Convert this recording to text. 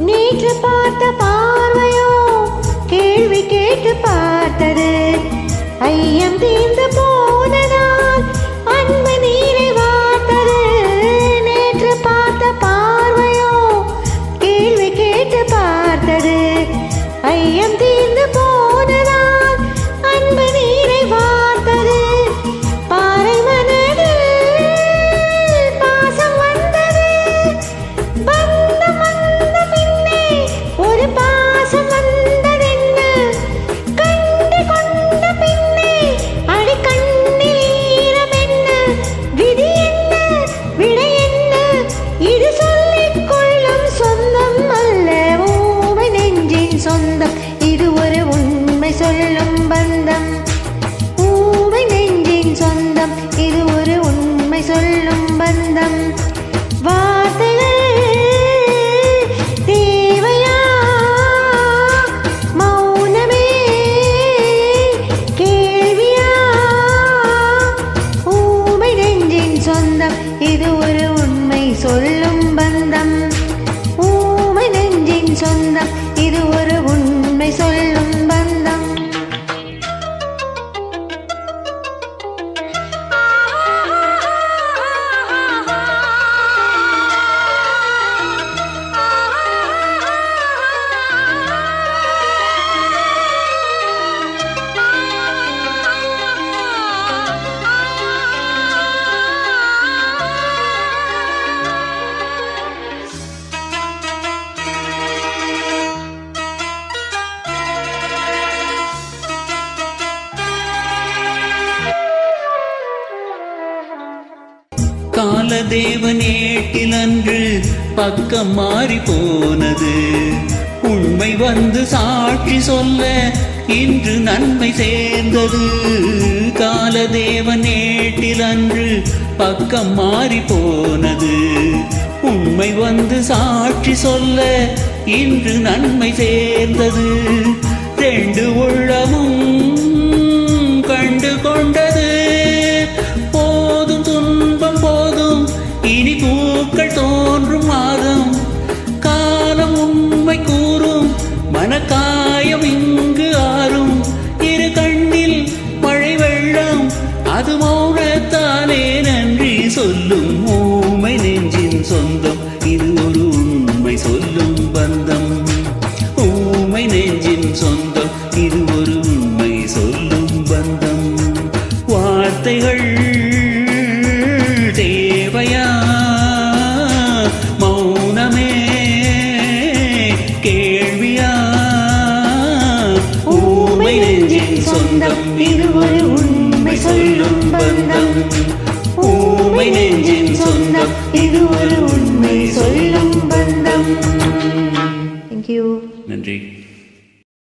நேற்று பார்த்த பார்வையோ கேள்வி கேட்டு பார்த்தது ஐயம் தீர்ந்து போனதால் அன்பு நீரை வார்த்தது. நேற்று பார்த்த பார்வையோ கேள்வி கேட்டு பார்த்தது ஐயம் தீர்ந்து போனதால் அன்பு நீரை வார்த்தது. பாறை மனது பாசம் வந்தது பந்தம் வந்த பின்னே ஒரு பாசம் வந்ததென்ன கண்டு கொண்ட பின்னே அடி கண்ணில் ஈரம் என்ன விதி என்ன விடை என்ன இது சொல்லிக் கொள்ளும் சொந்தம் அல்ல ஊமை நெஞ்சின் சொந்தம் இது ஒரு உண்மை சொல்லும் பந்தம். ஊமை நெஞ்சின் சொந்தம் இது ஒரு உண்மை சொல்லும் பந்தம். வார்த்தைகள் தேவையா மௌனமே கேள்வியா ஊமை நெஞ்சின் சொந்தம் இது ஒரு உண்மை சொல்லும் பந்தம். ஊமை நெஞ்சின் சொந்தம் இது ஒரு உண்மை சொல்லும் பந்தம். காலதேவன் ஏட்டில் அன்று பக்கம் மாறி போனது உண்மை வந்து சாட்சி சொல்ல இன்று நன்மை சேர்ந்தது. காலதேவன் ஏட்டில் அன்று பக்கம் மாறி போனது உண்மை வந்து சாட்சி சொல்ல இன்று நன்மை சேர்ந்தது. ரெண்டு உள்ளமும் கண்டு கொண்டது போதும் துன்பம் போதும் இனி பூக்கள் தோன்றும் மாதம். காலம் உண்மை கூறும் மனக்காயம் இங்கு ஆறும் இரு கண்ணில் மழை வெள்ளம் அது மௌனத்தானே நன்றி சொல்லும். ஊமை நெஞ்சின் சொந்தம் இது ஒரு உண்மை சொல்லும் பந்தம். ஊமை நெஞ்சின் சொந்தம் இது ஒரு உண்மை சொல்லும் பந்தம். வார்த்தைகள்